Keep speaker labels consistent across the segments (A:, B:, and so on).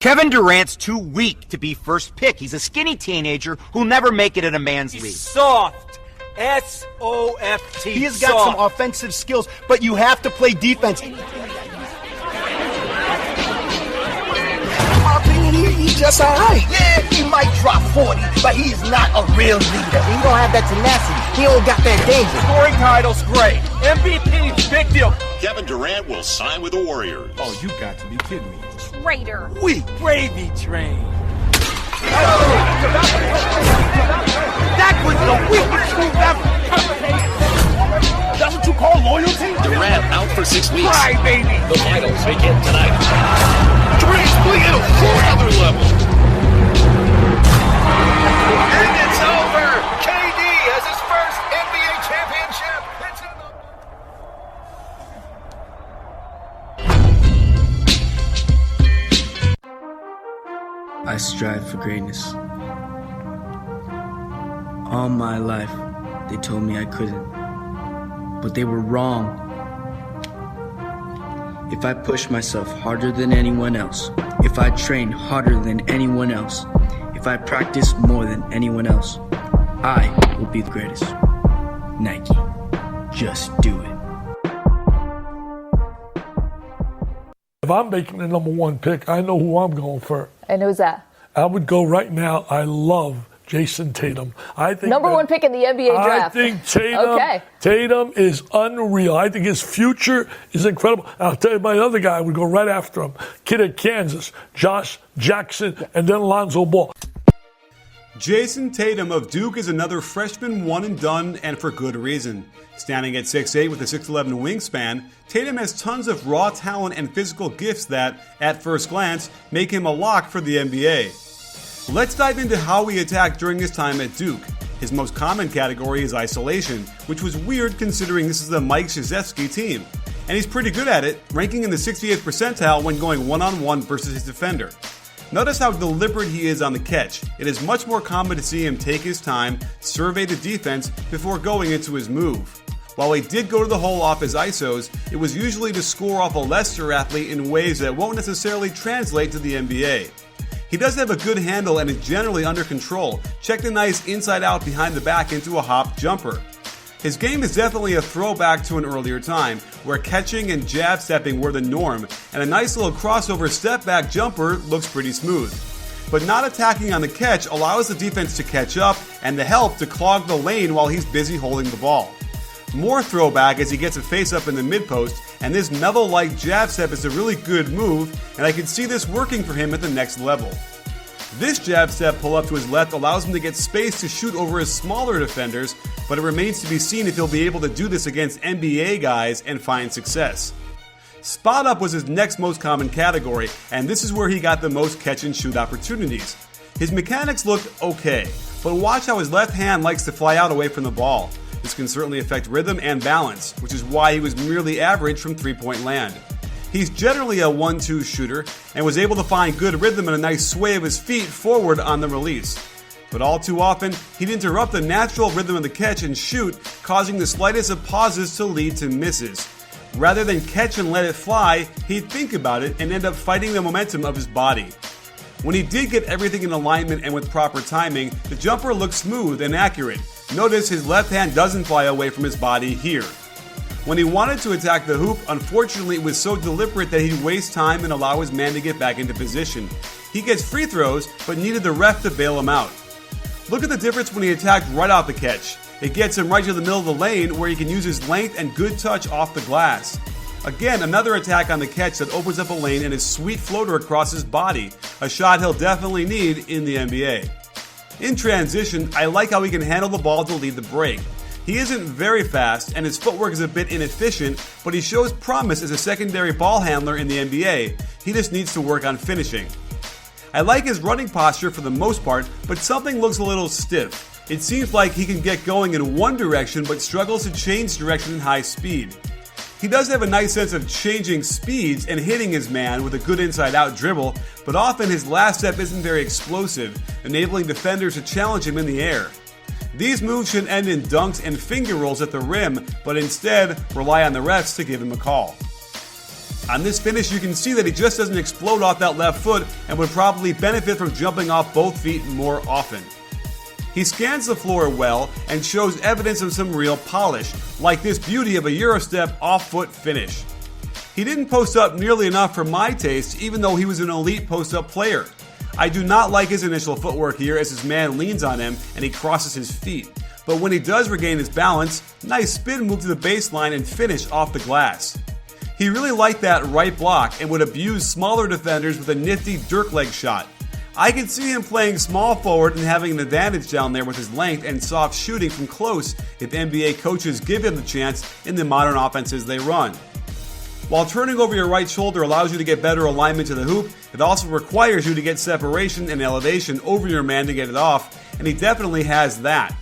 A: Kevin Durant's too weak to be first pick. He's a skinny teenager who'll never make it in a man's league.
B: Soft. S-O-F-T.
C: He has got some offensive skills, but you have to play defense. In my opinion, he's just all right. Yeah, he might drop 40, but he's not a real leader.
D: He don't have that tenacity. He don't got that danger.
B: Scoring title's great. MVP, big deal.
E: Kevin Durant will sign with the Warriors.
B: Oh, you got to be kidding me.
F: Traitor.
B: We gravy train.
C: That was the weakest move ever. That's what you call loyalty?
E: Durant out for 6 weeks.
C: Cry, baby.
E: The finals begin tonight. Durant's playing at a whole other level.
C: And it's over. KD has his first NBA championship.
G: I strive for greatness. All my life, they told me I couldn't. But they were wrong. If I push myself harder than anyone else, if I train harder than anyone else, if I practice more than anyone else, I will be the greatest. Nike. Just do it.
H: If I'm making the number one pick, I know who I'm going for.
F: And who's that?
H: I would go right now. I love Jason Tatum. I think
F: number one pick in the NBA draft.
H: I think Tatum is unreal. I think his future is incredible. I'll tell you, my other guy would go right after him. Kid at Kansas, Josh Jackson, and then Lonzo Ball.
I: Jason Tatum of Duke is another freshman one and done, and for good reason. Standing at 6'8" with a 6'11" wingspan, Tatum has tons of raw talent and physical gifts that, at first glance, make him a lock for the NBA. Let's dive into how he attacked during his time at Duke. His most common category is isolation, which was weird considering this is the Mike Krzyzewski team. And he's pretty good at it, ranking in the 68th percentile when going one-on-one versus his defender. Notice how deliberate he is on the catch. It is much more common to see him take his time, survey the defense before going into his move. While he did go to the hole off his ISOs, it was usually to score off a lesser athlete in ways that won't necessarily translate to the NBA. He does have a good handle and is generally under control. Check the nice inside out behind the back into a hop jumper. His game is definitely a throwback to an earlier time, where catching and jab stepping were the norm, and a nice little crossover step back jumper looks pretty smooth. But not attacking on the catch allows the defense to catch up and the help to clog the lane while he's busy holding the ball. More throwback as he gets a face up in the mid post, and this Neville-like jab step is a really good move, and I can see this working for him at the next level. This jab step pull up to his left allows him to get space to shoot over his smaller defenders, but it remains to be seen if he'll be able to do this against NBA guys and find success. Spot up was his next most common category, and this is where he got the most catch and shoot opportunities. His mechanics look okay, but watch how his left hand likes to fly out away from the ball. This can certainly affect rhythm and balance, which is why he was merely average from three-point land. He's generally a 1-2 shooter and was able to find good rhythm and a nice sway of his feet forward on the release. But all too often, he'd interrupt the natural rhythm of the catch and shoot, causing the slightest of pauses to lead to misses. Rather than catch and let it fly, he'd think about it and end up fighting the momentum of his body. When he did get everything in alignment and with proper timing, the jumper looked smooth and accurate. Notice his left hand doesn't fly away from his body here. When he wanted to attack the hoop, unfortunately it was so deliberate that he'd waste time and allow his man to get back into position. He gets free throws, but needed the ref to bail him out. Look at the difference when he attacked right out the catch. It gets him right to the middle of the lane where he can use his length and good touch off the glass. Again, another attack on the catch that opens up a lane and his sweet floater across his body, a shot he'll definitely need in the NBA. In transition, I like how he can handle the ball to lead the break. He isn't very fast and his footwork is a bit inefficient, but he shows promise as a secondary ball handler in the NBA. He just needs to work on finishing. I like his running posture for the most part, but something looks a little stiff. It seems like he can get going in one direction but struggles to change direction in high speed. He does have a nice sense of changing speeds and hitting his man with a good inside-out dribble, but often his last step isn't very explosive, enabling defenders to challenge him in the air. These moves should end in dunks and finger rolls at the rim, but instead rely on the refs to give him a call. On this finish, you can see that he just doesn't explode off that left foot and would probably benefit from jumping off both feet more often. He scans the floor well and shows evidence of some real polish, like this beauty of a Eurostep off-foot finish. He didn't post up nearly enough for my taste, even though he was an elite post-up player. I do not like his initial footwork here as his man leans on him and he crosses his feet. But when he does regain his balance, nice spin move to the baseline and finish off the glass. He really liked that right block and would abuse smaller defenders with a nifty Dirk leg shot. I can see him playing small forward and having an advantage down there with his length and soft shooting from close if NBA coaches give him the chance in the modern offenses they run. While turning over your right shoulder allows you to get better alignment to the hoop, it also requires you to get separation and elevation over your man to get it off, and he definitely has that.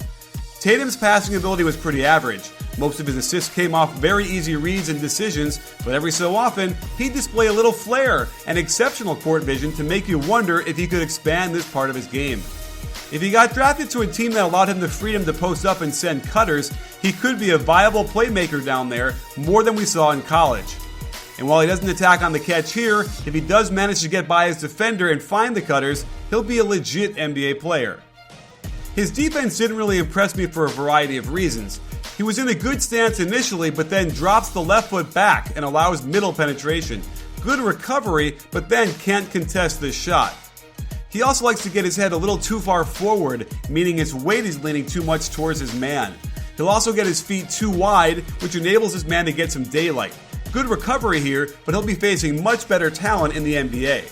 I: Tatum's passing ability was pretty average. Most of his assists came off very easy reads and decisions, but every so often, he'd display a little flair and exceptional court vision to make you wonder if he could expand this part of his game. If he got drafted to a team that allowed him the freedom to post up and send cutters, he could be a viable playmaker down there, more than we saw in college. And while he doesn't attack on the catch here, if he does manage to get by his defender and find the cutters, he'll be a legit NBA player. His defense didn't really impress me for a variety of reasons. He was in a good stance initially, but then drops the left foot back and allows middle penetration. Good recovery, but then can't contest this shot. He also likes to get his head a little too far forward, meaning his weight is leaning too much towards his man. He'll also get his feet too wide, which enables his man to get some daylight. Good recovery here, but he'll be facing much better talent in the NBA.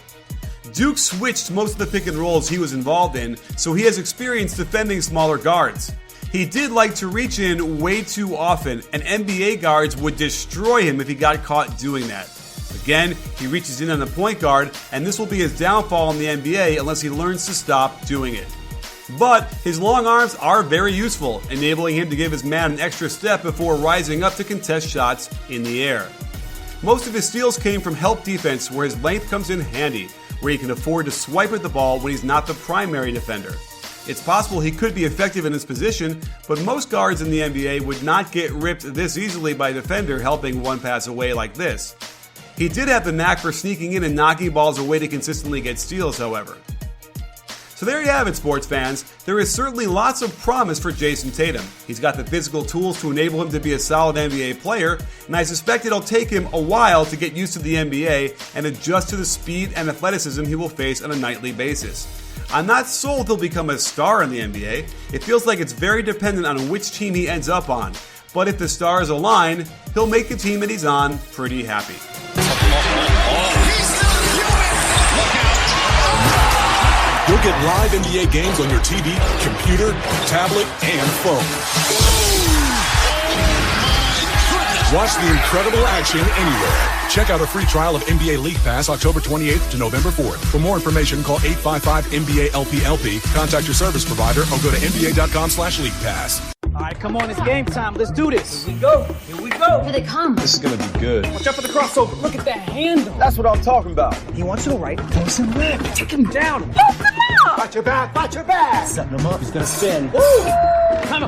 I: Duke switched most of the pick and rolls he was involved in, so he has experience defending smaller guards. He did like to reach in way too often, and NBA guards would destroy him if he got caught doing that. Again, he reaches in on the point guard, and this will be his downfall in the NBA unless he learns to stop doing it. But his long arms are very useful, enabling him to give his man an extra step before rising up to contest shots in the air. Most of his steals came from help defense, where his length comes in handy, where he can afford to swipe at the ball when he's not the primary defender. It's possible he could be effective in his position, but most guards in the NBA would not get ripped this easily by a defender helping one pass away like this. He did have the knack for sneaking in and knocking balls away to consistently get steals, however. So there you have it, sports fans. There is certainly lots of promise for Jason Tatum. He's got the physical tools to enable him to be a solid NBA player, and I suspect it'll take him a while to get used to the NBA and adjust to the speed and athleticism he will face on a nightly basis. I'm not sold he'll become a star in the NBA. It feels like it's very dependent on which team he ends up on. But if the stars align, he'll make the team that he's on pretty happy.
E: You'll get live NBA games on your TV, computer, tablet, and phone. Watch the incredible action anywhere. Check out a free trial of NBA League Pass October 28th to November 4th. For more information, call 855-NBA-LPLP, contact your service provider, or go to NBA.com/League Pass.
B: All right, come on, it's game time. Let's do this. Here we go. Here we go.
F: Here they come.
C: This is going to be good.
B: Watch out for the crossover. Look at that handle.
C: That's what I'm talking about.
B: He wants to the right. Close him left. Take him down.
C: Watch your back. Watch your back.
B: Setting him up. He's going to spin.
C: Woo!
B: Time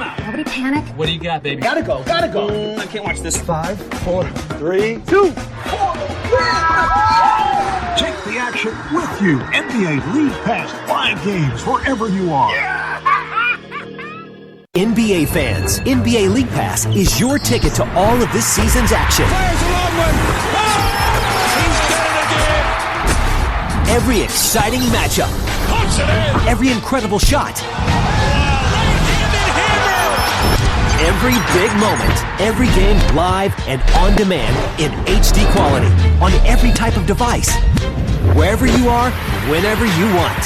B: out.
F: Nobody panic.
B: What do you got, baby?
C: Gotta go.
B: I can't watch this.
C: 5, 4, 3, 2.
J: Take the action with you. NBA League Pass. 5 games wherever you are.
K: NBA fans, NBA League Pass is your ticket to all of this season's action. Every exciting matchup. Every incredible shot. Every big moment. Every game live and on demand in HD quality on every type of device. Wherever you are, whenever you want.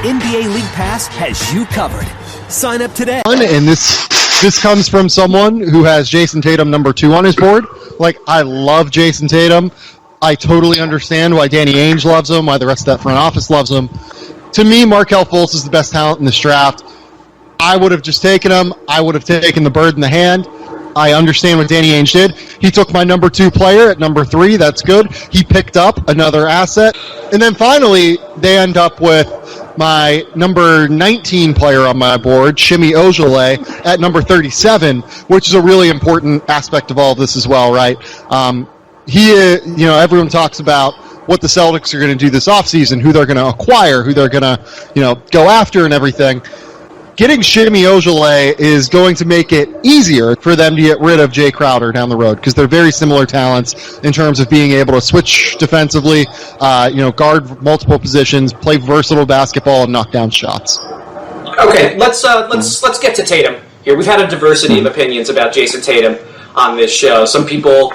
K: NBA League Pass has you covered. Sign up today.
L: And this comes from someone who has Jason Tatum number 2 on his board. Like, I love Jason Tatum. I totally understand why Danny Ainge loves him, why the rest of that front office loves him. To me, Markelle Fultz is the best talent in this draft. I would have just taken him. I would have taken the bird in the hand. I understand what Danny Ainge did. He took my number 2 player at number 3. That's good. He picked up another asset. And then finally, they end up with my number 19 player on my board, Shimi Ojale, at number 37, which is a really important aspect of all of this as well, right? everyone talks about what the Celtics are going to do this offseason, who they're going to acquire, who they're going to, go after and everything. Getting Shimi Ojale is going to make it easier for them to get rid of Jay Crowder down the road because they're very similar talents in terms of being able to switch defensively, guard multiple positions, play versatile basketball, and knock down shots.
M: Okay, let's get to Tatum here. We've had a diversity of opinions about Jason Tatum on this show. Some people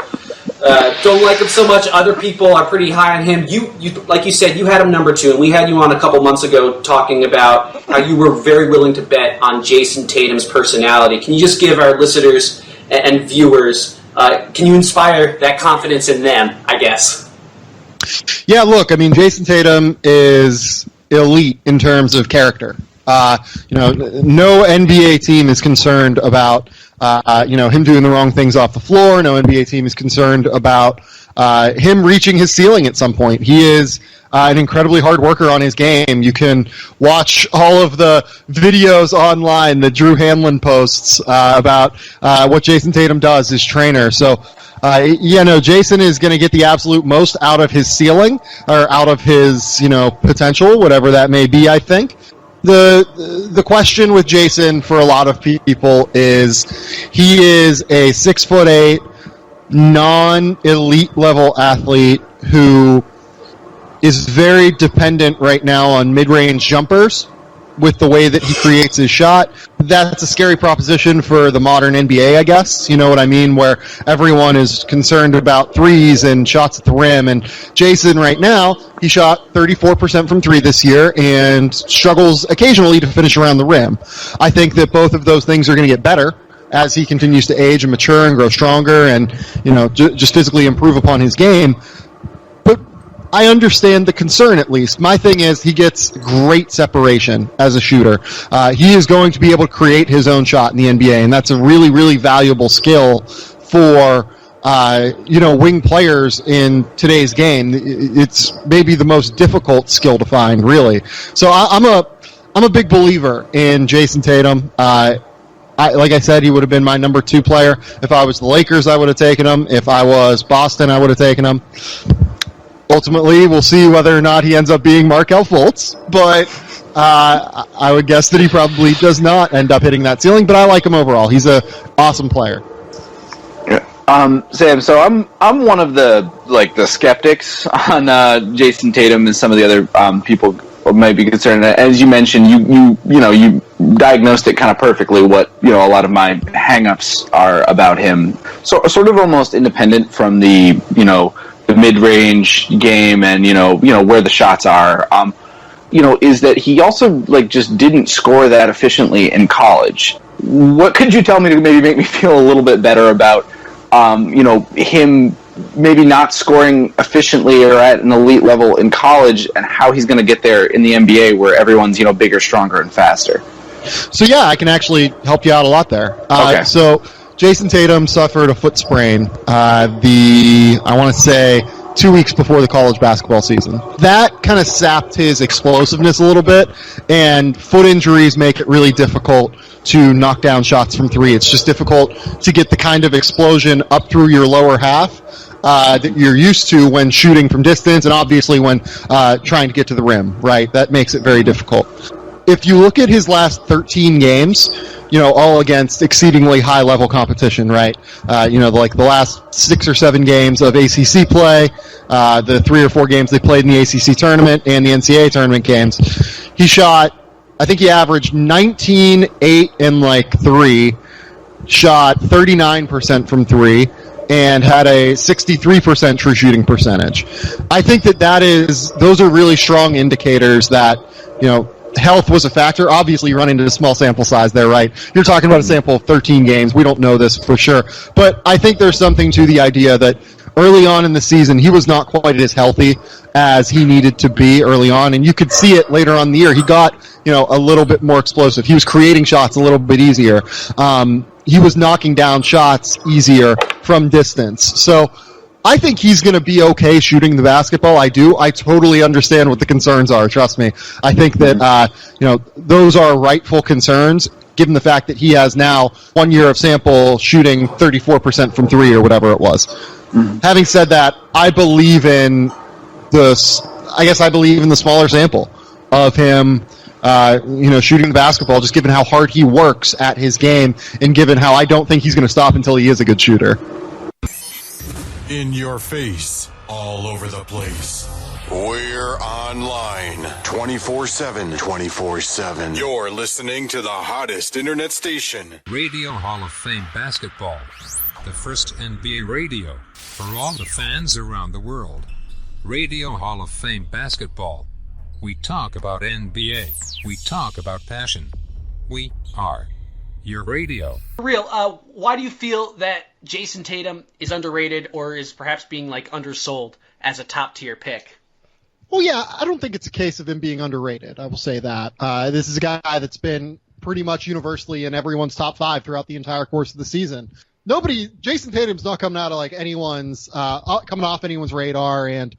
M: don't like him so much. Other people are pretty high on him. You, like you said, you had him number 2, and we had you on a couple months ago talking about how you were very willing to bet on Jason Tatum's personality. Can you just give our listeners and viewers, can you inspire that confidence in them, I guess?
L: Yeah, look, I mean, Jason Tatum is elite in terms of character. No NBA team is concerned about him doing the wrong things off the floor. No NBA team is concerned about him reaching his ceiling at some point. He is an incredibly hard worker on his game. You can watch all of the videos online that Drew Hanlon posts about what Jason Tatum does as trainer. So, Jason is going to get the absolute most out of his ceiling or out of his, potential, whatever that may be, I think. The question with Jason for a lot of people is he is a 6'8", non-elite level athlete who is very dependent right now on mid-range jumpers with the way that he creates his shot. That's a scary proposition for the modern NBA, I guess. You know what I mean? Where everyone is concerned about threes and shots at the rim. And Jason right now, he shot 34% from 3 this year and struggles occasionally to finish around the rim. I think that both of those things are going to get better as he continues to age and mature and grow stronger and, just physically improve upon his game. I understand the concern, at least. My thing is he gets great separation as a shooter. He is going to be able to create his own shot in the NBA, and that's a really, really valuable skill for, wing players in today's game. It's maybe the most difficult skill to find, really. So I'm a big believer in Jason Tatum. Like I said, he would have been my number 2 player. If I was the Lakers, I would have taken him. If I was Boston, I would have taken him. Ultimately, we'll see whether or not he ends up being Markelle Fultz, but I would guess that he probably does not end up hitting that ceiling, but I like him overall. He's an awesome player.
N: Sam, so I'm one of the skeptics on Jason Tatum and some of the other people might be concerned. As you mentioned, you diagnosed it kind of perfectly what a lot of my hang-ups are about him. So sort of almost independent from the mid-range game and where the shots are, is that he also just didn't score that efficiently in college. What could you tell me to maybe make me feel a little bit better about him maybe not scoring efficiently or at an elite level in college, and how he's going to get there in the NBA where everyone's bigger, stronger, and faster?
L: So yeah, I can actually help you out a lot there.
N: Okay.
L: So Jason Tatum suffered a foot sprain. I want to say 2 weeks before the college basketball season. That kind of sapped his explosiveness a little bit, and foot injuries make it really difficult to knock down shots from 3. It's just difficult to get the kind of explosion up through your lower half that you're used to when shooting from distance, and obviously when trying to get to the rim, right? That makes it very difficult. If you look at his last 13 games, all against exceedingly high-level competition, right? Like the last 6 or 7 games of ACC play, the 3 or 4 games they played in the ACC tournament and the NCAA tournament games, he shot, I think he averaged 19, 8, and 3, shot 39% from 3, and had a 63% true shooting percentage. I think those are really strong indicators that, health was a factor. Obviously, you run into a small sample size there, right? You're talking about a sample of 13 games. We don't know this for sure. But I think there's something to the idea that early on in the season, he was not quite as healthy as he needed to be early on. And you could see it later on in the year. He got, a little bit more explosive. He was creating shots a little bit easier. He was knocking down shots easier from distance. So I think he's going to be okay shooting the basketball. I do. I totally understand what the concerns are. Trust me. I think that, those are rightful concerns, given the fact that he has now 1 year of sample shooting 34% from 3 or whatever it was. Having said that, I believe in the smaller sample of him, shooting the basketball, just given how hard he works at his game and given how I don't think he's going to stop until he is a good shooter.
E: In your face, all over the place.
O: We're online 24/7. 24/7.
E: You're listening to the hottest internet station.
P: Radio Hall of Fame Basketball. The first NBA radio for all the fans around the world. Radio Hall of Fame Basketball. We talk about NBA. We talk about passion. We are your radio.
Q: For real, why do you feel that Jason Tatum is underrated or is perhaps being undersold as a top tier pick?
L: Well, yeah, I don't think it's a case of him being underrated. I will say that. This is a guy that's been pretty much universally in everyone's top 5 throughout the entire course of the season. Jason Tatum's not coming out of coming off anyone's radar and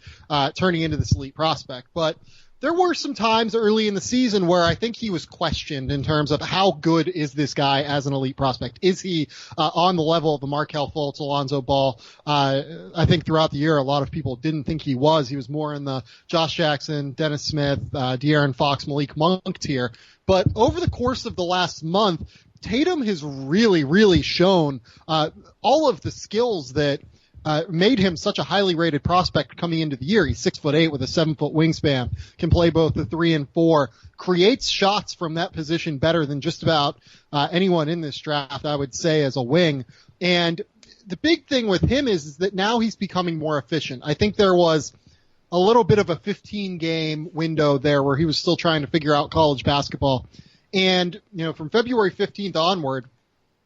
L: turning into this elite prospect. But there were some times early in the season where I think he was questioned in terms of how good is this guy as an elite prospect? Is he on the level of the Markelle Fultz, Alonzo Ball? I think throughout the year, a lot of people didn't think he was. He was more in the Josh Jackson, Dennis Smith, De'Aaron Fox, Malik Monk tier. But over the course of the last month, Tatum has really, really shown all of the skills that made him such a highly rated prospect coming into the year. He's 6'8" with a 7-foot wingspan, can play both the 3 and 4, creates shots from that position better than just about anyone in this draft, I would say, as a wing. And the big thing with him is that now he's becoming more efficient. I think there was a little bit of a 15-game window there where he was still trying to figure out college basketball. And, from February 15th onward,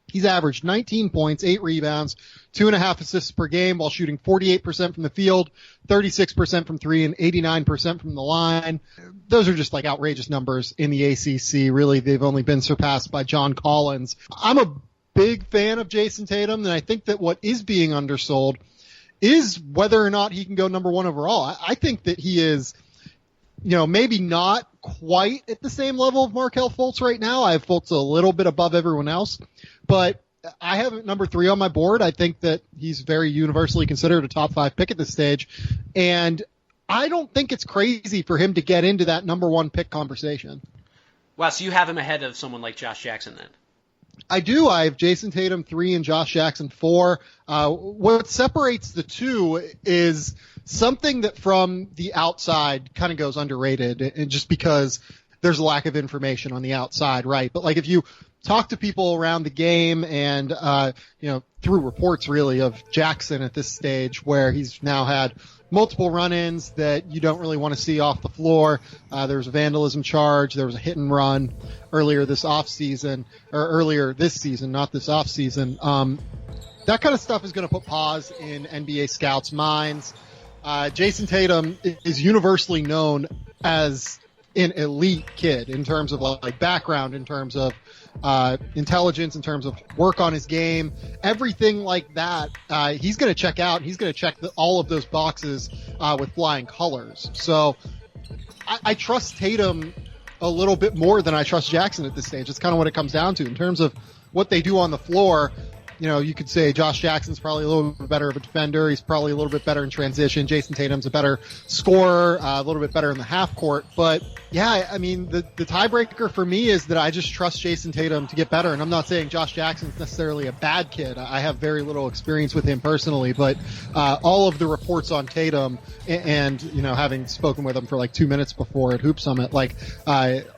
L: he's averaged 19 points, 8 rebounds, 2.5 assists per game while shooting 48% from the field, 36% from 3, and 89% from the line. Those are just outrageous numbers in the ACC. Really, they've only been surpassed by John Collins. I'm a big fan of Jason Tatum, and I think that what is being undersold is whether or not he can go number 1 overall. I think that he is, maybe not quite at the same level of Markelle Fultz right now. I have Fultz a little bit above everyone else, but I have him number 3 on my board. I think that he's very universally considered a top 5 pick at this stage, and I don't think it's crazy for him to get into that number 1 pick conversation.
Q: Wow, so you have him ahead of someone like Josh Jackson then?
L: I do. I have Jason Tatum 3 and Josh Jackson 4. What separates the two is something that from the outside kind of goes underrated, and just because there's a lack of information on the outside, right? But if you talk to people around the game and, through reports really of Jackson at this stage where he's now had multiple run-ins that you don't really want to see off the floor. There was a vandalism charge. There was a hit and run earlier this season, not this offseason. That kind of stuff is going to put pause in NBA scouts' minds. Jason Tatum is universally known as an elite kid in terms of background, in terms of intelligence, in terms of work on his game, everything like that. He's going to check out. He's going to check all of those boxes with flying colors. So I trust Tatum a little bit more than I trust Jackson at this stage. It's kind of what it comes down to in terms of what they do on the floor. You could say Josh Jackson's probably a little bit better of a defender. He's probably a little bit better in transition. Jason Tatum's a better scorer, a little bit better in the half court. But yeah, I mean, the tiebreaker for me is that I just trust Jason Tatum to get better. And I'm not saying Josh Jackson's necessarily a bad kid. I have very little experience with him personally, but all of the reports on Tatum and having spoken with him for 2 minutes before at Hoop Summit,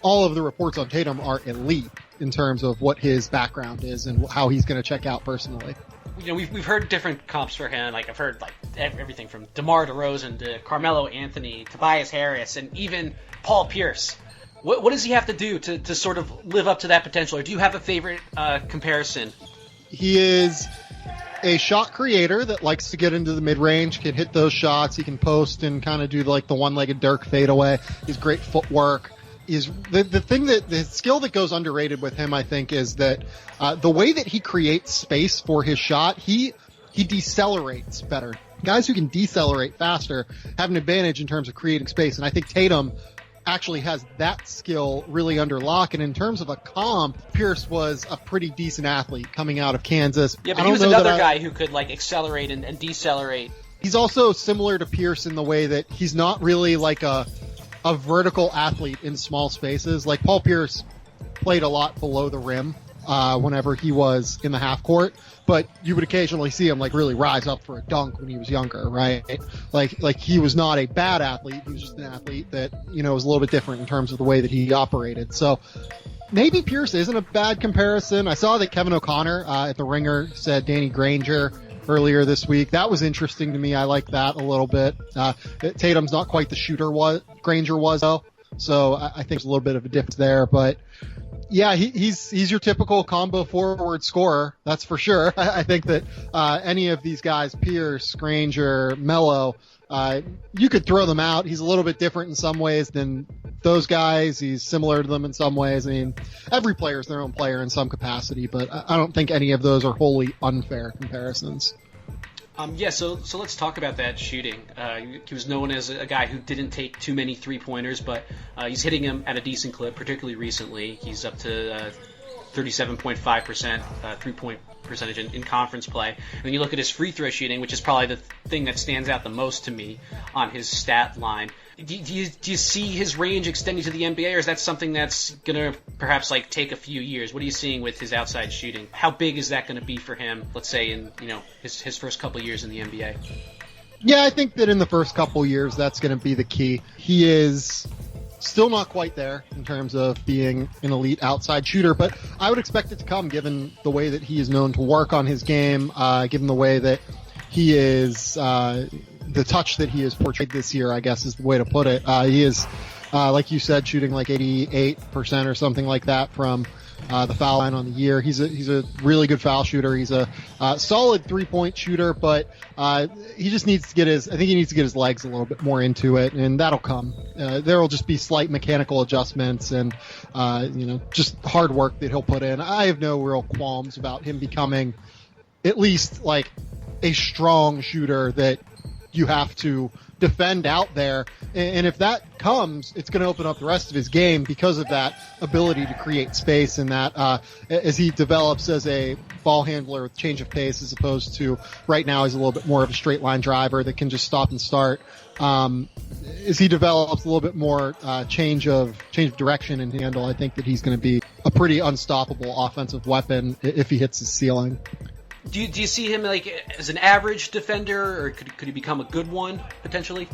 L: all of the reports on Tatum are elite in terms of what his background is and how he's going to check out personally.
Q: We've heard different comps for him. I've heard everything from DeMar DeRozan to Carmelo Anthony, Tobias Harris, and even Paul Pierce. What does he have to do to sort of live up to that potential? Or do you have a favorite comparison?
L: He is a shot creator that likes to get into the mid-range, can hit those shots. He can post and kind of do the one-legged Dirk fadeaway. He's great footwork. Is the skill that goes underrated with him, I think, is that the way that he creates space for his shot, he decelerates better. Guys who can decelerate faster have an advantage in terms of creating space, and I think Tatum actually has that skill really under lock. And in terms of a comp, Pierce was a pretty decent athlete coming out of Kansas.
Q: Yeah, but he was another guy who could like accelerate and decelerate.
L: He's also similar to Pierce in the way that he's not really like a vertical athlete in small spaces. Like Paul Pierce played a lot below the rim whenever he was in the half court, but you would occasionally see him like really rise up for a dunk when he was younger, right? Like he was not a bad athlete. He was just an athlete that, was a little bit different in terms of the way that he operated. So maybe Pierce isn't a bad comparison. I saw that Kevin O'Connor at The Ringer said Danny Granger earlier this week. That was interesting to me. I like that a little bit. Tatum's not quite the shooter Granger was, though. So I think there's a little bit of a difference there. But yeah, he's your typical combo forward scorer. That's for sure. I think that any of these guys, Pierce, Granger, Melo, you could throw them out. He's a little bit different in some ways than those guys. He's similar to them in some ways. I mean, every player is their own player in some capacity, but I don't think any of those are wholly unfair comparisons.
Q: So let's talk about that shooting. He was known as a guy who didn't take too many three-pointers, but he's hitting them at a decent clip, particularly recently. He's up to 37.5% three-point percentage in conference play. And then you look at his free throw shooting, which is probably the thing that stands out the most to me on his stat line. Do you see his range extending to the NBA, or is that something that's going to perhaps like take a few years? What are you seeing with his outside shooting? How big is that going to be for him, let's say in his first couple of years in the NBA?
L: Yeah, I think that in the first couple of years that's going to be the key. He is still not quite there in terms of being an elite outside shooter, but I would expect it to come given the way that he is known to work on his game, given the way that he is, the touch that he has portrayed this year, I guess is the way to put it. He is, like you said, shooting like 88% or something like that from the foul line on the year. He's a really good foul shooter. He's a solid 3-point shooter, but he just needs to get his legs a little bit more into it, and that'll come. There will just be slight mechanical adjustments and just hard work that he'll put in. I have no real qualms about him becoming at least like a strong shooter that you have to defend out there. And if that comes, it's going to open up the rest of his game because of that ability to create space and that as he develops as a ball handler with change of pace as opposed to right now he's a little bit more of a straight line driver that can just stop and start. As he develops a little bit more change of direction and handle, I think that he's going to be a pretty unstoppable offensive weapon if he hits his ceiling.
Q: Do you see him like as an average defender, or could he become a good one potentially?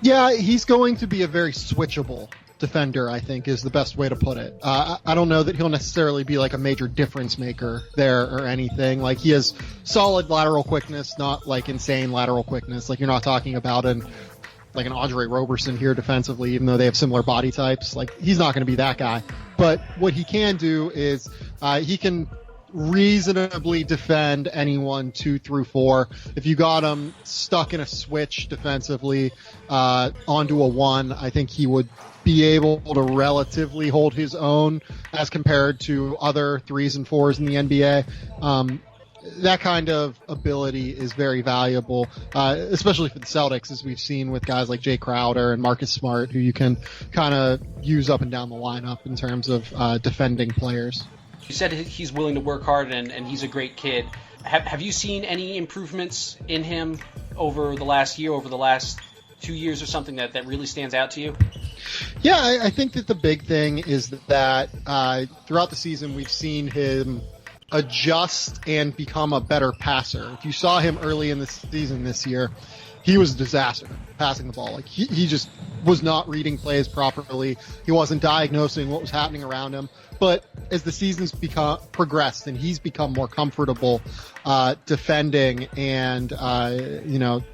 L: Yeah, he's going to be a very switchable defender, I think, is the best way to put it. I don't know that he'll necessarily be like a major difference maker there or anything. Like he has solid lateral quickness, not like insane lateral quickness. Like you're not talking about an Andre Roberson here defensively, even though they have similar body types. Like he's not going to be that guy. But what he can do is he can reasonably defend anyone 2 through 4. If you got him stuck in a switch defensively onto a 1, I think he would be able to relatively hold his own as compared to other 3s and 4s in the NBA. That kind of ability is very valuable, especially for the Celtics, as we've seen with guys like Jay Crowder and Marcus Smart, who you can kind of use up and down the lineup in terms of defending players.
Q: You said he's willing to work hard and he's a great kid. Have you seen any improvements in him over the last year, over the last 2 years or something that really stands out to you?
L: Yeah, I think that the big thing is that throughout the season we've seen him adjust and become a better passer. If you saw him early in the season this year, he was a disaster passing the ball. Like he just was not reading plays properly. He wasn't diagnosing what was happening around him. But as the season's progressed and he's become more comfortable defending and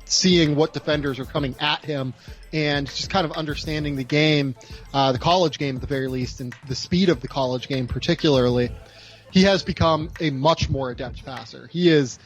L: seeing what defenders are coming at him and just kind of understanding the game, the college game at the very least, and the speed of the college game particularly, he has become a much more adept passer. He is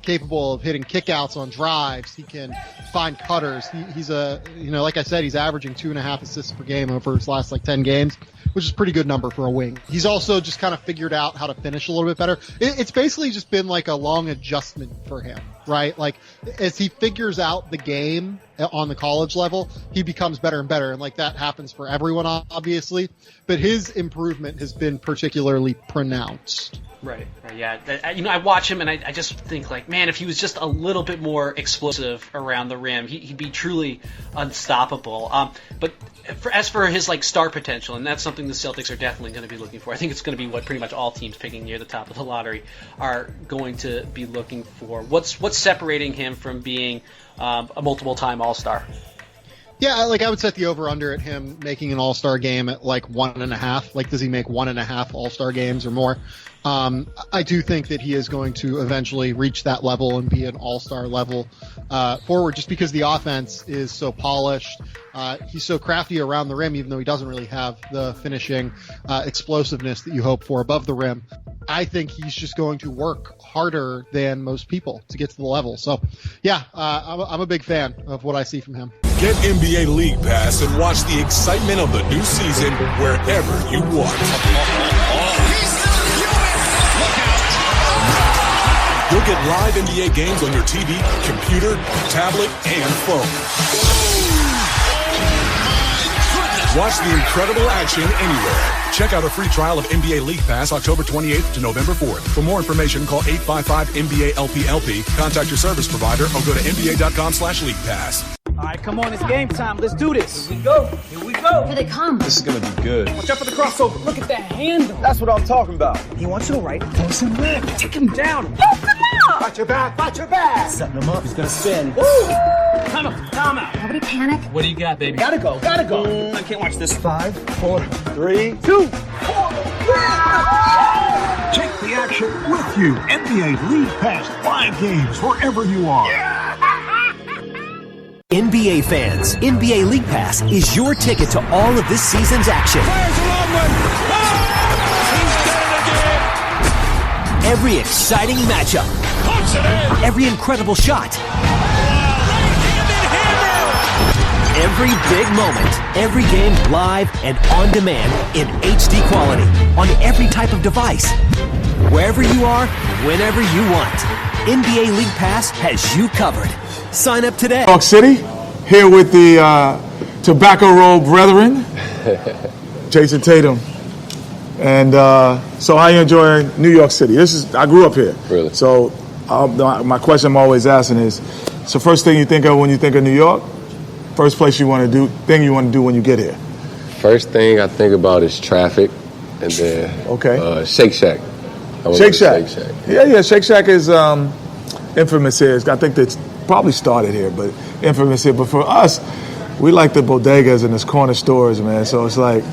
L: capable of hitting kickouts on drives. He can find cutters. He's like I said, he's averaging 2.5 assists per game over his last 10 games, which is a pretty good number for a wing. He's also just kind of figured out how to finish a little bit better. It's basically just been like a long adjustment for him. right? Like, as he figures out the game on the college level, he becomes better and better. And like that happens for everyone, obviously. But his improvement has been particularly pronounced.
Q: Right. Yeah. I watch him and I just think like, man, if he was just a little bit more explosive around the rim, he'd be truly unstoppable. But as for his like star potential, and that's something the Celtics are definitely going to be looking for. I think it's going to be what pretty much all teams picking near the top of the lottery are going to be looking for. What's separating him from being a multiple-time All-Star?
L: Yeah, like I would set the over-under at him making an All-Star game at like 1.5. Like, does he make 1.5 All-Star games or more? I do think that he is going to eventually reach that level and be an all-star level forward, just because the offense is so polished. He's so crafty around the rim, even though he doesn't really have the finishing explosiveness that you hope for above the rim. I think he's just going to work harder than most people to get to the level. So, yeah, I'm a big fan of what I see from him.
E: Get NBA League Pass and watch the excitement of the new season wherever you want. You'll get live NBA games on your TV, computer, tablet, and phone. Watch the incredible action anywhere. Check out a free trial of NBA League Pass October 28th to November 4th. For more information, call 855-NBA-LPLP, contact your service provider, or go to NBA.com/League Pass.
B: All right, come on, it's game time. Let's do this. Here we go. Here we go.
F: Here they come.
C: This is going to be good.
B: Watch out for the crossover. Look at that handle.
C: That's what I'm talking about.
B: He wants to the right, force him left. Take him down.
F: Open up!
C: Watch your back. Watch your back.
B: Setting him up. He's going to spin.
C: Woo!
B: Time out.
F: Nobody panic.
B: What do you got, baby?
C: Gotta go.
B: I can't watch this.
C: 5, 4, 3, 2, 4.
J: Take the action with you. NBA League Pass. 5 games wherever you are.
K: NBA fans, NBA League Pass is your ticket to all of this season's action. Every exciting matchup. Every incredible shot. Every big moment. Every game live and on demand in HD quality on every type of device. Wherever you are, whenever you want. NBA League Pass has you covered. Sign up today.
R: New York City, here with the Tobacco Roll brethren, Jason Tatum. And so how you enjoying New York City? I grew up here.
S: Really?
R: So my question I'm always asking is, so first thing you think of when you think of New York? First place you want to do, thing you want to do when you get here?
S: First thing I think about is traffic, and then Shake Shack.
R: Shake Shack. Yeah, Shake Shack is infamous here. I think that's probably started here, but infamous here. But for us, we like the bodegas and the corner stores, man. So it's like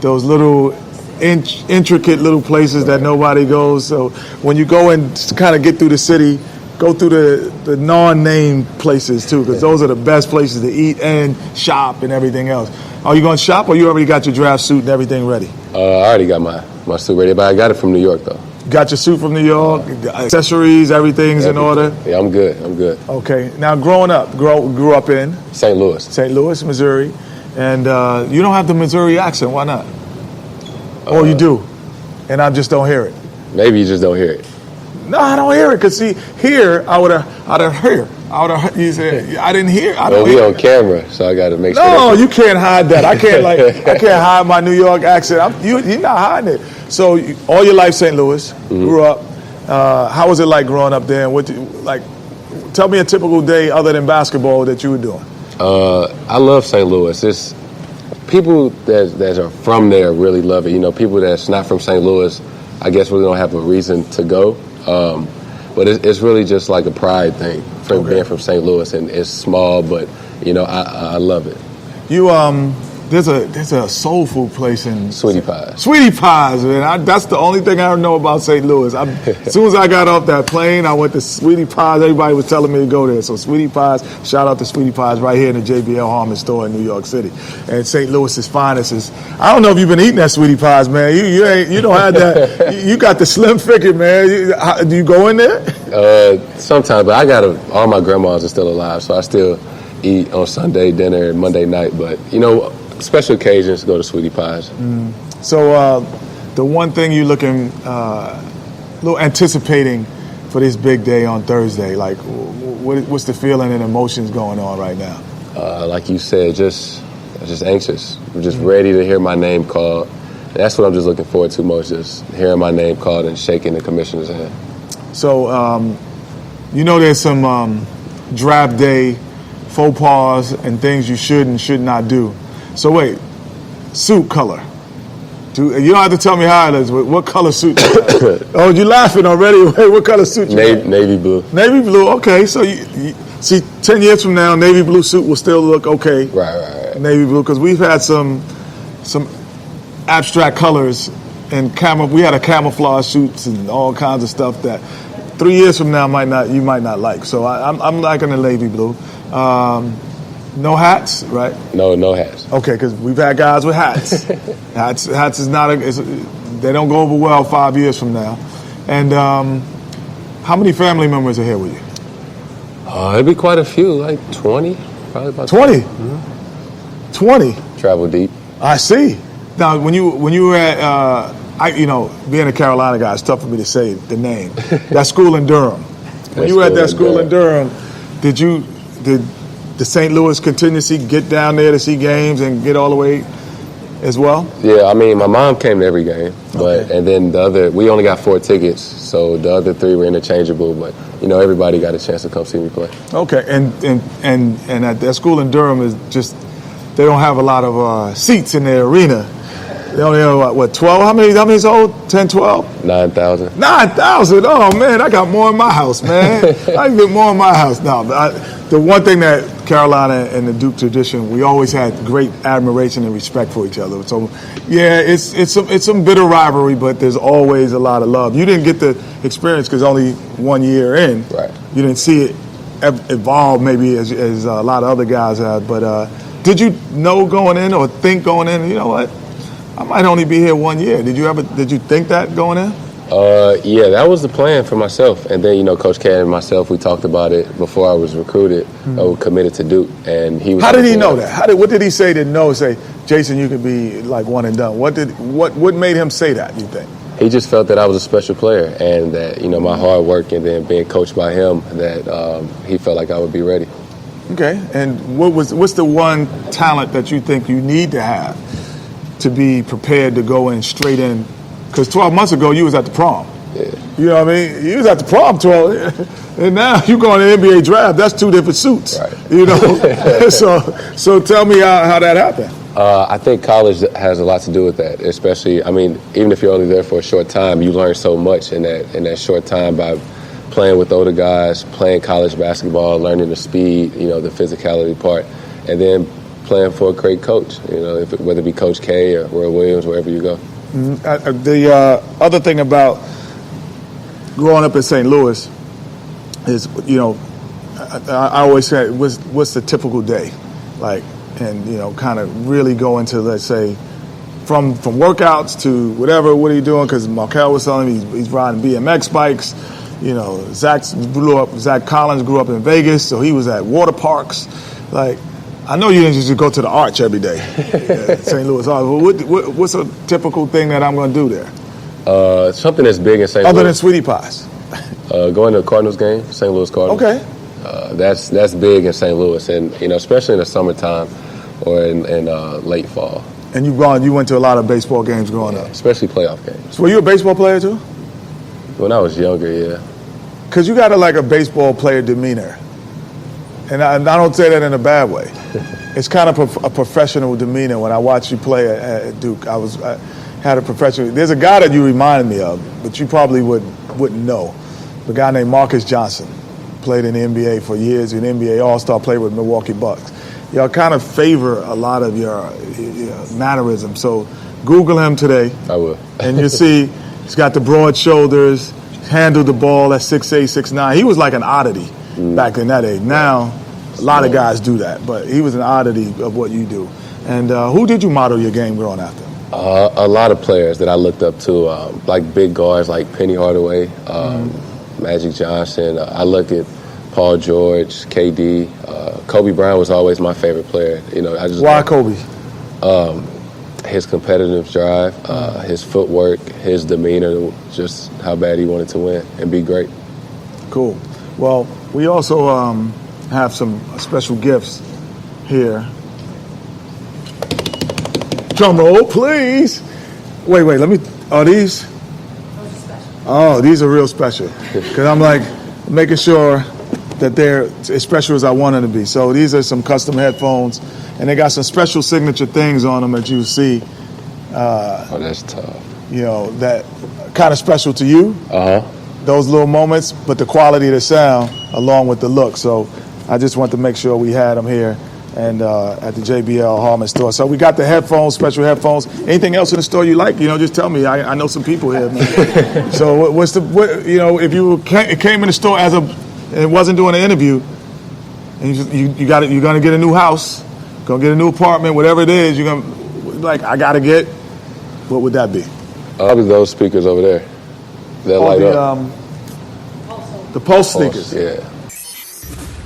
R: those little intricate little places that nobody goes. So when you go and kind of get through the city, go through the non-named places too, because those are the best places to eat and shop and everything else. Are you going to shop, or you already got your draft suit and everything ready?
S: I already got my suit ready, but I got it from New York though.
R: Got your suit from New York, accessories, everything's in order?
S: Yeah, I'm good.
R: Okay. Now, growing up, grew up in?
S: St. Louis,
R: Missouri. And you don't have the Missouri accent. Why not? Or you do, and I just don't hear it.
S: Maybe you just don't hear it.
R: No, I don't hear it. Because, see, here, I didn't hear.
S: We on camera, so I got to make sure.
R: No, you can't hide that. I can't hide my New York accent. You're not hiding it. So, all your life, St. Louis, grew up. How was it like growing up there? And tell me a typical day other than basketball that you were doing.
S: I love St. Louis. It's people that are from there really love it. You know, people that's not from St. Louis, I guess really don't have a reason to go. But it's really just like a pride thing from being from St. Louis, and it's small, but you know I love it.
R: You there's a soul food place in
S: Sweetie Pies.
R: Sweetie Pies, man. That's the only thing I know about St. Louis. As soon as I got off that plane, I went to Sweetie Pies. Everybody was telling me to go there. So Sweetie Pies, shout out to Sweetie Pies right here in the JBL Harmon store in New York City. And St. Louis's finest is. I don't know if you've been eating that Sweetie Pies, man. You don't have that. You got the slim figure, man. Do you go in there?
S: Sometimes, but I got all my grandmas are still alive, so I still eat on Sunday dinner and Monday night. But you know, special occasions go to Sweetie Pies.
R: So the one thing you're looking, little anticipating for this big day on Thursday? Like, what's the feeling and emotions going on right now?
S: Like you said, just anxious. I'm just ready to hear my name called. That's what I'm just looking forward to most, just hearing my name called and shaking the commissioner's hand.
R: So, there's some draft day faux pas and things you should and should not do. So wait, suit color. You don't have to tell me how it is. What color suit you have? Oh, you're laughing already. Wait, what color suit you have?
S: Navy blue.
R: Navy blue, okay. So you see, 10 years from now, navy blue suit will still look okay.
S: Right.
R: Navy blue, because we've had some abstract colors and we had a camouflage suits and all kinds of stuff that 3 years from now you might not like. So I'm liking the navy blue. No hats, right?
S: No hats.
R: Okay, because we've had guys with hats. hats is not they don't go over well 5 years from now. And how many family members are here with you?
S: It'd be quite a few, like 20, probably about
R: 20.
S: 20. Travel deep.
R: I see. Now, when you were at, being a Carolina guy, it's tough for me to say the name. That school in Durham. When you were at that school in Durham, did the St. Louis contingency get down there to see games and get all the way as well?
S: Yeah, I mean, my mom came to every game, and then we only got 4 tickets, so the other 3 were interchangeable, but everybody got a chance to come see me play.
R: Okay, and at that school in Durham is just they don't have a lot of seats in their arena. They only have, 12? How many is old? 10, 12?
S: 9,000.
R: 9,000? Oh, man, I got more in my house, man. I can get more in my house. No, the one thing that Carolina and the Duke tradition, we always had great admiration and respect for each other. So, yeah, it's some bitter rivalry, but there's always a lot of love. You didn't get the experience because only 1 year in.
S: Right.
R: You didn't see it evolve maybe as a lot of other guys have. But did you know going in or think going in, you know what? I might only be here 1 year. Did you think that going in?
S: Yeah, that was the plan for myself. And then, Coach K and myself, we talked about it before I was recruited. I was committed to Duke, and he was.
R: How did he know that? What did he say to know? Say, Jason, you could be like one and done. What made him say that? You think?
S: He just felt that I was a special player, and that my hard work, and then being coached by him, that he felt like I would be ready.
R: Okay, and what's the one talent that you think you need to have to be prepared to go in straight in? Because 12 months ago, you was at the prom.
S: Yeah.
R: You know what I mean? You was at the prom 12, and now you going to the NBA draft. That's 2 different suits.
S: Right.
R: So tell me how that happened.
S: I think college has a lot to do with that, especially, even if you're only there for a short time, you learn so much in that short time by playing with older guys, playing college basketball, learning the speed, the physicality part, and then playing for a great coach, whether it be Coach K or Roy Williams, wherever you go.
R: The other thing about growing up in St. Louis is, I always say, what's the typical day like? And, kind of really go into, let's say, from workouts to whatever, what are you doing? Because Markel was telling me he's riding BMX bikes. Zach Collins grew up in Vegas, so he was at water parks. Like, I know you didn't just go to the Arch every day, St. Louis Arch. What's a typical thing that I'm going to do there?
S: Something that's big in St. Louis.
R: Other than sweetie pies?
S: Going to a Cardinals game, St. Louis Cardinals.
R: Okay.
S: That's big in St. Louis, and especially in the summertime or in late fall.
R: And you went to a lot of baseball games growing up?
S: Especially playoff games.
R: So were you a baseball player too?
S: When I was younger, yeah.
R: Because you got a baseball player demeanor. And I don't say that in a bad way. It's kind of a professional demeanor. When I watched you play at Duke, I had a professional. There's a guy that you reminded me of, but you probably wouldn't know. A guy named Marcus Johnson, played in the NBA for years, an NBA All-Star, played with Milwaukee Bucks. Y'all kind of favor a lot of your mannerisms. So Google him today.
S: I will.
R: And you see he's got the broad shoulders, handled the ball at 6'8", 6'9". He was like an oddity back in that age. Now, a lot of guys do that, but he was an oddity of what you do. And who did you model your game growing after?
S: A lot of players that I looked up to, like big guards like Penny Hardaway, Magic Johnson. I look at Paul George, KD. Kobe Bryant was always my favorite player.
R: Why Kobe?
S: His competitive drive, his footwork, his demeanor, just how bad he wanted to win and be great.
R: Cool. Well, we also have some special gifts here. Drum roll, please. Wait, let me. Are these? Oh, these are real special. Because I'm like making sure that they're as special as I want them to be. So these are some custom headphones, and they got some special signature things on them that you see.
S: Oh, that's tough.
R: You know, that kind of special to you. Those little moments, but the quality of the sound along with the look. So I just want to make sure we had them here and at the JBL Harmon store. So we got the headphones, special headphones. Anything else in the store you like? You know, just tell me. I know some people here, man. So if you came in the store and wasn't doing an interview, and you're gonna get a new house, gonna get a new apartment, whatever it is, you're gonna I gotta get. What would that be?
S: Probably those speakers over there. That light up.
R: The Pulse speakers.
S: Yeah.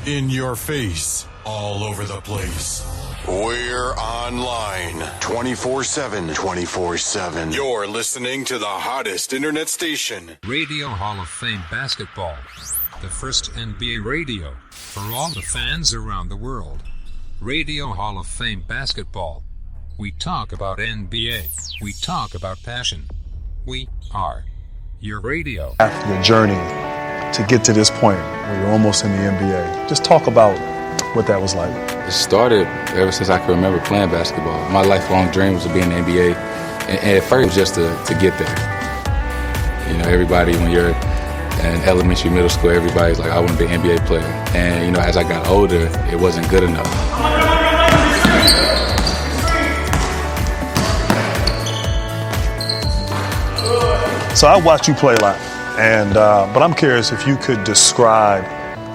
O: In your face, all over the place. We're online 24/7. 24/7. You're listening to the hottest internet station.
P: Radio Hall of Fame basketball. The first NBA radio for all the fans around the world. Radio Hall of Fame basketball. We talk about NBA. We talk about passion. We are your radio.
T: Your journey to get to this point where you're almost in the NBA. Just talk about what that was like.
S: It started ever since I can remember playing basketball. My lifelong dream was to be in the NBA. And at first it was just to get there. You know, everybody, when you're in elementary, middle school, everybody's like, I want to be an NBA player. And, you know, as I got older, it wasn't good enough.
T: So I watched you play a lot, but I'm curious if you could describe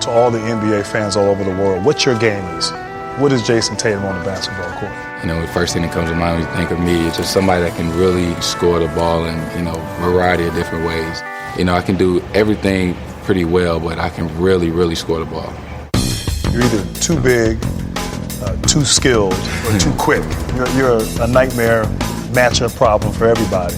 T: to all the NBA fans all over the world what your game is. What is Jason Tatum on the basketball court?
S: You know, the first thing that comes to mind when you think of me is just somebody that can really score the ball in, you know, a variety of different ways. You know, I can do everything pretty well, but I can really, really score the ball.
T: You're either too big, too skilled, or too quick. You're a nightmare matchup problem for everybody.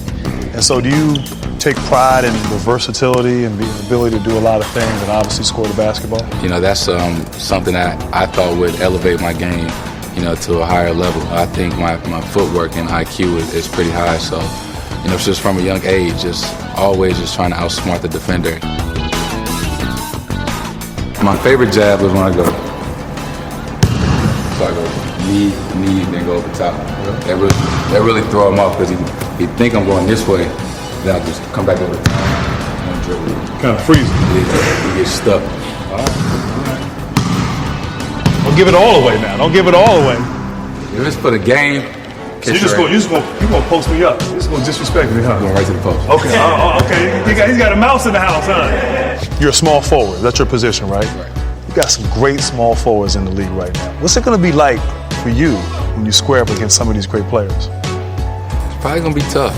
T: And so do you take pride in the versatility and the ability to do a lot of things and obviously score the basketball?
S: You know, that's something that I thought would elevate my game, you know, to a higher level. I think my footwork and IQ is pretty high. So, you know, just from a young age, just always just trying to outsmart the defender. My favorite jab was when I go. So I go knee, then go over top. That really throw him off because he think I'm going this way. Then I just come back over. One dribble.
T: Kind of freezing.
S: He gets stuck.
T: All right. Don't give it all away now. Don't give it all away.
S: If it's for the game.
T: So you're gonna post me up. You're just gonna disrespect me, huh?
S: Going right to the post.
T: Okay. Okay. He's got a mouse in the house, huh? You're a small forward. That's your position, right?
S: Right.
T: You got some great small forwards in the league right now. What's it gonna be like for you when you square up against some of these great players?
S: It's probably gonna be tough.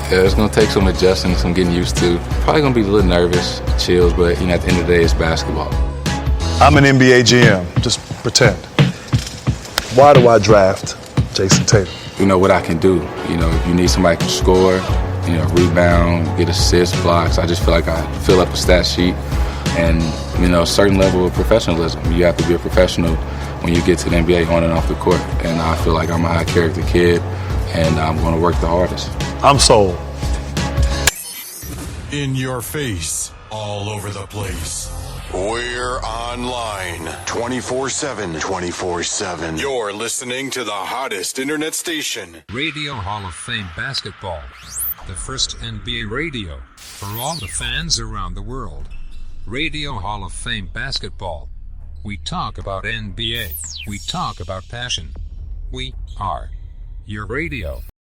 S: Yeah, it's gonna take some adjusting, some getting used to. Probably gonna be a little nervous, chills, but you know, at the end of the day, it's basketball.
T: I'm an NBA GM. Just pretend. Why do I draft Jason Tatum?
S: You know what I can do. You know, if you need somebody who can score, you know, rebound, get assists, blocks. I just feel like I fill up a stat sheet, and you know, a certain level of professionalism. You have to be a professional when you get to the NBA on and off the court. And I feel like I'm a high character kid, and I'm going to work the hardest.
T: I'm sold.
O: In your face, all over the place. We're online 24/7. 24/7. You're listening to the hottest internet station.
P: Radio Hall of Fame basketball. The first NBA radio for all the fans around the world. Radio Hall of Fame basketball. We talk about NBA. We talk about passion. We are your radio.